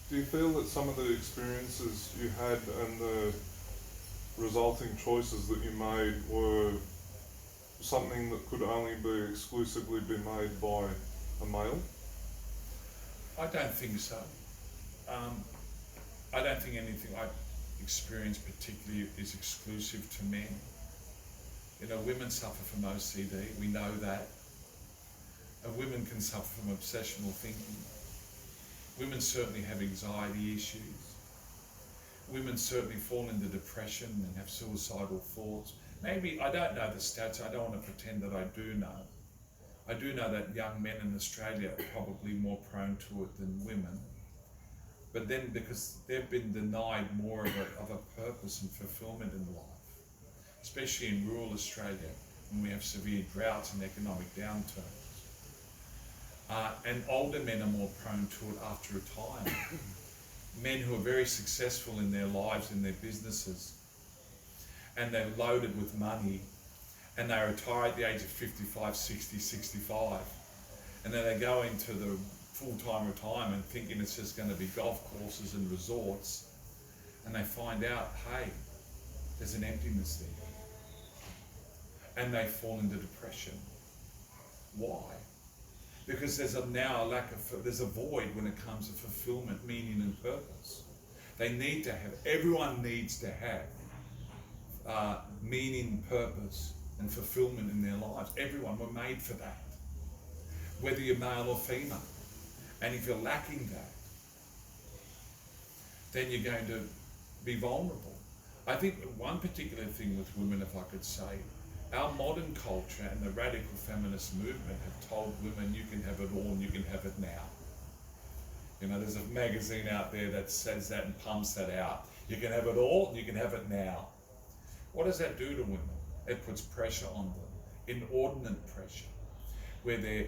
Do you feel that some of the experiences you had and the resulting choices that you made were something that could only be exclusively be made by a male? I don't think so. Um, I don't think anything I experience particularly is exclusive to men. You know, women suffer from OCD, we know that. And women can suffer from obsessional thinking. Women certainly have anxiety issues. Women certainly fall into depression and have suicidal thoughts. Maybe, I don't know the stats, I don't want to pretend that I do know. I do know that young men in Australia are probably more prone to it than women. But then because they've been denied more of a purpose and fulfillment in life, especially in rural Australia when we have severe droughts and economic downturns. And older men are more prone to it after retirement. Men who are very successful in their lives, in their businesses, and they're loaded with money, and they retire at the age of 55, 60, 65, and then they go into the full-time retirement thinking it's just going to be golf courses and resorts, and they find out, hey, there's an emptiness there, and they fall into depression. Why? Because there's now a there's a void when it comes to fulfillment, meaning and purpose. They need to have, everyone needs to have meaning, purpose and fulfillment in their lives. Everyone, were made for that, whether you're male or female. And if you're lacking that, then you're going to be vulnerable. I think one particular thing with women, if I could say, our modern culture and the radical feminist movement have told women you can have it all and you can have it now. You know, there's a magazine out there that says that and pumps that out. You can have it all and you can have it now. What does that do to women? It puts pressure on them, inordinate pressure, where they're,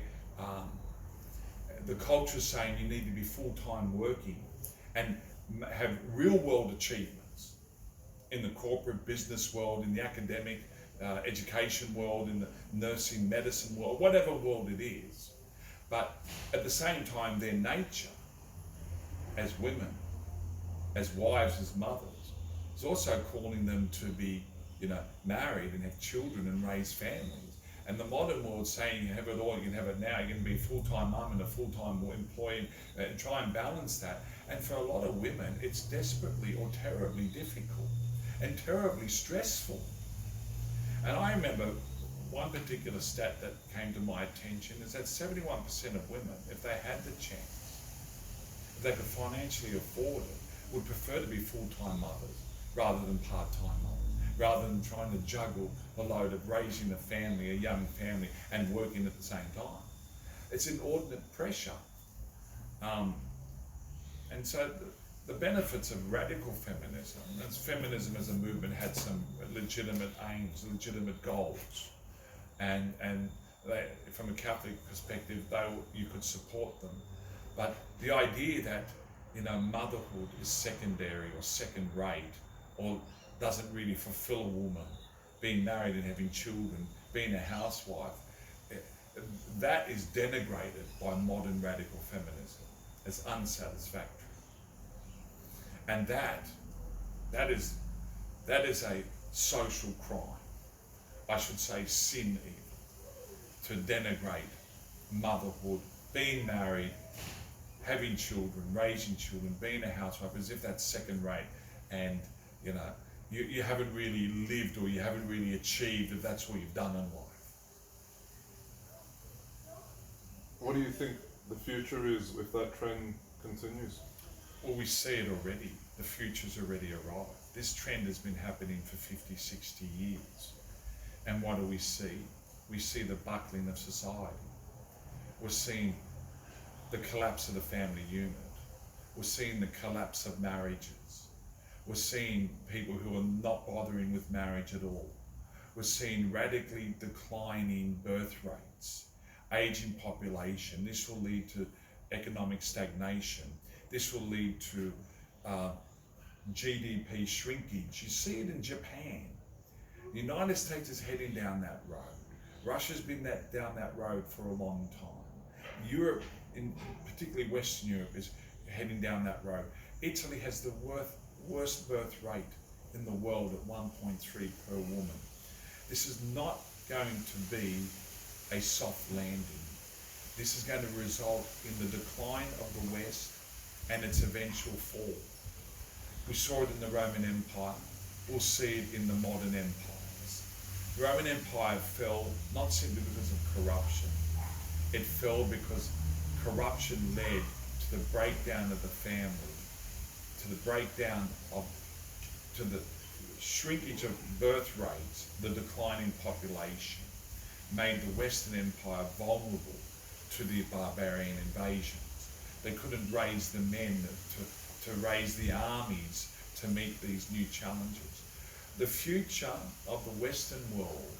the culture's saying you need to be full-time working and have real-world achievements in the corporate business world, in the academic education world, in the nursing medicine world, whatever world it is. But at the same time, their nature as women, as wives, as mothers, is also calling them to be, you know, married and have children and raise families. And the modern world saying you have it all, you can have it now, you can be a full-time mum and a full-time employee and try and balance that. And for a lot of women, it's desperately or terribly difficult and terribly stressful. And I remember one particular stat that came to my attention is that 71% of women, if they had the chance, if they could financially afford it, would prefer to be full-time mothers rather than part-time mothers, rather than trying to juggle the load of raising a family, a young family, and working at the same time. It's inordinate pressure. And so the benefits of radical feminism, as feminism as a movement had some legitimate aims, legitimate goals, and they, from a Catholic perspective, you could support them. But the idea that, you know, motherhood is secondary or second rate, or doesn't really fulfill a woman, being married and having children, being a housewife, that is denigrated by modern radical feminism as unsatisfactory. And that is a social crime. I should say sin even, to denigrate motherhood, being married, having children, raising children, being a housewife, as if that's second rate, and you know, you haven't really lived or you haven't really achieved if that's what you've done in life. What do you think the future is if that trend continues? Well, we see it already. The future's already arrived. This trend has been happening for 50, 60 years. And what do we see? We see the buckling of society. We're seeing the collapse of the family unit. We're seeing the collapse of marriages. We're seeing people who are not bothering with marriage at all. We're seeing radically declining birth rates, aging population. This will lead to economic stagnation. This will lead to GDP shrinkage. You see it in Japan. The United States is heading down that road. Russia's been down that road for a long time. Europe, particularly Western Europe, heading down that road. Italy has the worst birth rate in the world at 1.3 per woman. This is not going to be a soft landing. This is going to result in the decline of the West and its eventual fall. We saw it in the Roman Empire. We'll see it in the modern empires. The Roman Empire fell not simply because of corruption. It fell because corruption led to the breakdown of the family, to the shrinkage of birth rates, the declining population, made the Western Empire vulnerable to the barbarian invasions. They couldn't raise the men to raise the armies to meet these new challenges. The future of the Western world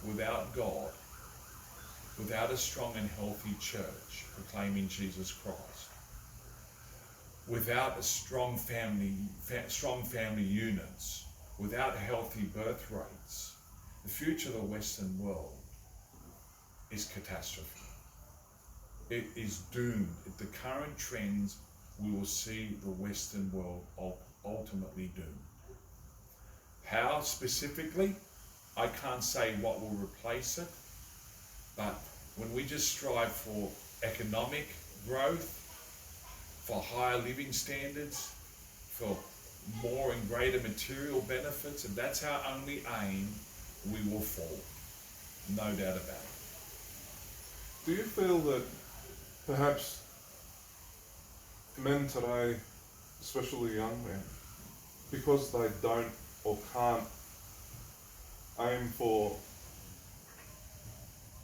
without God, without a strong and healthy church proclaiming Jesus Christ, without a strong family units, without healthy birth rates, the future of the Western world is catastrophe. It is doomed. At the current trends, we will see the Western world ultimately doomed. How specifically? I can't say what will replace it, but when we just strive for economic growth, for higher living standards, for more and greater material benefits, if that's our only aim, we will fall. No doubt about it. Do you feel that perhaps men today, especially young men, because they don't or can't aim for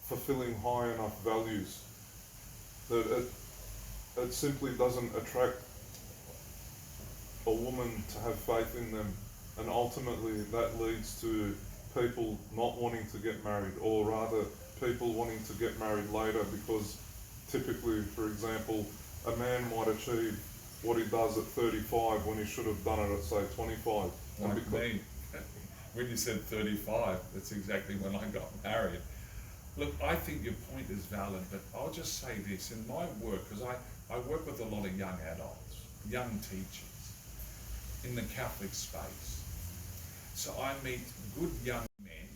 fulfilling high enough values, that it simply doesn't attract a woman to have faith in them, and ultimately that leads to people not wanting to get married, or rather people wanting to get married later, because typically, for example, a man might achieve what he does at 35 when he should have done it at, say, 25. Like me. When you said 35, that's exactly when I got married. Look, I think your point is valid, but I'll just say this. In my work, because I work with a lot of young adults, young teachers, in the Catholic space. So I meet good young men,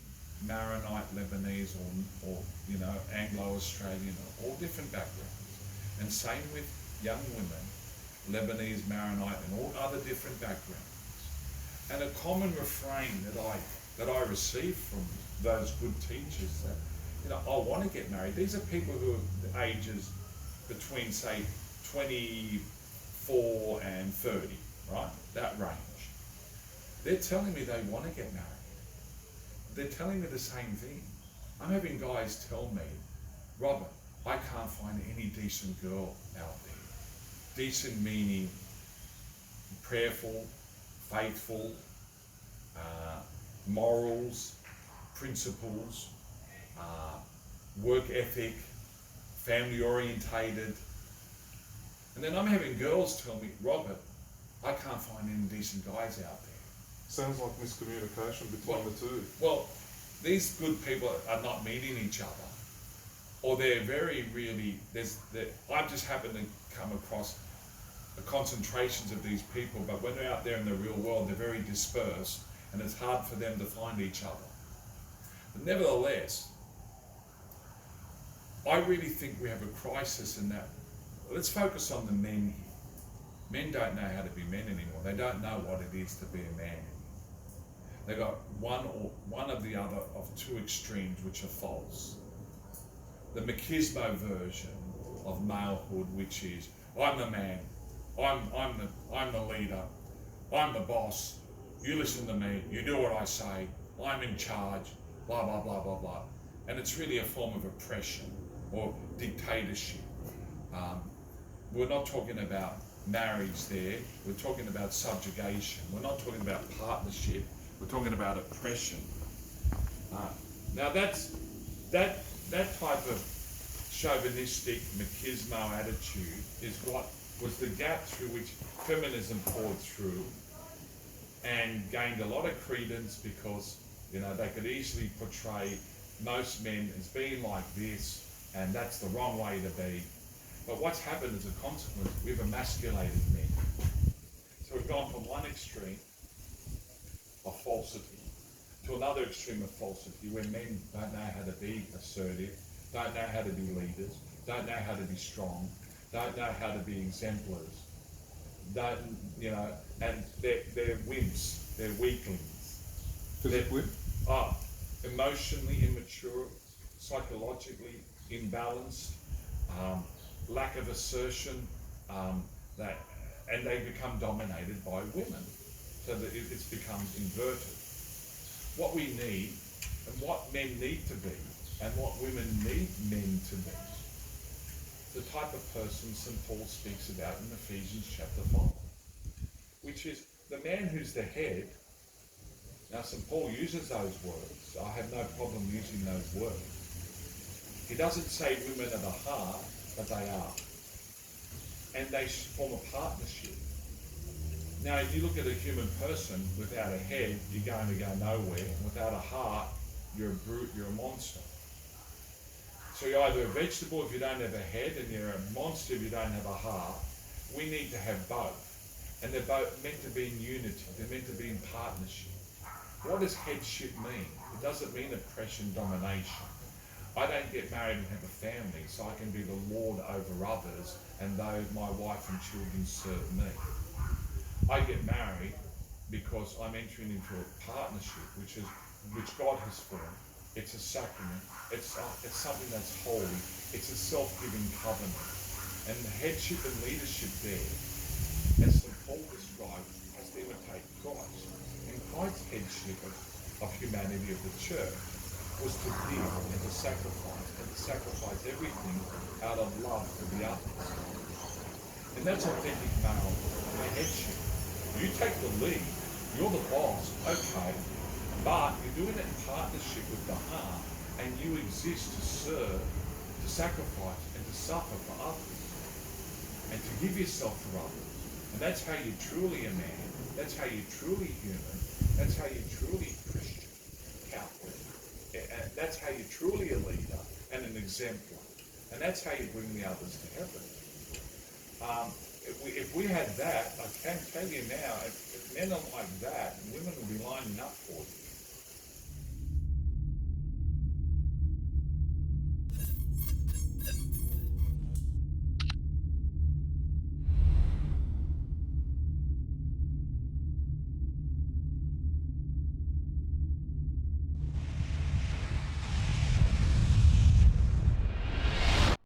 Maronite, Lebanese, or Anglo-Australian, all different backgrounds. And same with young women, Lebanese, Maronite, and all other different backgrounds. And a common refrain that I receive from those good teachers that, I want to get married. These are people who are ages between, say, 24 and 30, right? That range. They're telling me they want to get married. They're telling me the same thing. I'm having guys tell me, Robert, I can't find any decent girl out there. Decent meaning prayerful, faithful, morals, principles, work ethic, family orientated. And then I'm having girls tell me, Robert, I can't find any decent guys out there. Sounds like miscommunication between the two. Well, these good people are not meeting each other, or they're very really, I just happen to come across the concentrations of these people, but when they're out there in the real world, they're very dispersed, and it's hard for them to find each other. But nevertheless, I really think we have a crisis in that. Let's focus on the men here. Men don't know how to be men anymore. They don't know what it is to be a man anymore. They got one of the other of two extremes which are false. The machismo version of malehood, which is I'm the man, I'm the leader, I'm the boss. You listen to me. You do what I say. I'm in charge. Blah blah blah blah blah. And it's really a form of oppression or dictatorship. We're not talking about marriage there. We're talking about subjugation. We're not talking about partnership. We're talking about oppression. Now that type of chauvinistic machismo attitude is what was the gap through which feminism poured through and gained a lot of credence, because they could easily portray most men as being like this, and that's the wrong way to be. But what's happened as a consequence, we've emasculated men. So we've gone from one extreme of falsity to another extreme of falsity where men don't know how to be assertive, don't know how to be leaders, don't know how to be strong, don't know how to be exemplars, don't, you know, and they're wimps, they're weaklings. Physically? Emotionally immature, psychologically imbalanced, lack of assertion, and they become dominated by women, so that it's become inverted. What we need, and what men need to be, and what women need men to be, the type of person St. Paul speaks about in Ephesians chapter 5, which is the man who's the head. Now St. Paul uses those words. I have no problem using those words. He doesn't say women are the heart, but they are. And they form a partnership. Now, if you look at a human person without a head, you're going to go nowhere. And without a heart, you're a brute, you're a monster. So you're either a vegetable if you don't have a head, and you're a monster if you don't have a heart. We need to have both. And they're both meant to be in unity. They're meant to be in partnership. What does headship mean? It doesn't mean oppression, domination. I don't get married and have a family so I can be the Lord over others and though my wife and children serve me. I get married because I'm entering into a partnership which God has formed. It's a sacrament. It's something that's holy. It's a self-giving covenant. And the headship and leadership there, as St. Paul described, has to imitate Christ. And Christ's headship of humanity, of the church, was to give and to sacrifice everything out of love for the others. And that's authentic male headship. You take the lead, you're the boss, okay, but you're doing it in partnership with the heart, and you exist to serve, to sacrifice, and to suffer for others, and to give yourself for others. And that's how you're truly a man, that's how you're truly human, that's how you're truly Christian, Catholic. And that's how you're truly a leader and an exemplar. And that's how you bring the others to heaven. If we had that, I can tell you now, if men are like that, women will be lining up for you.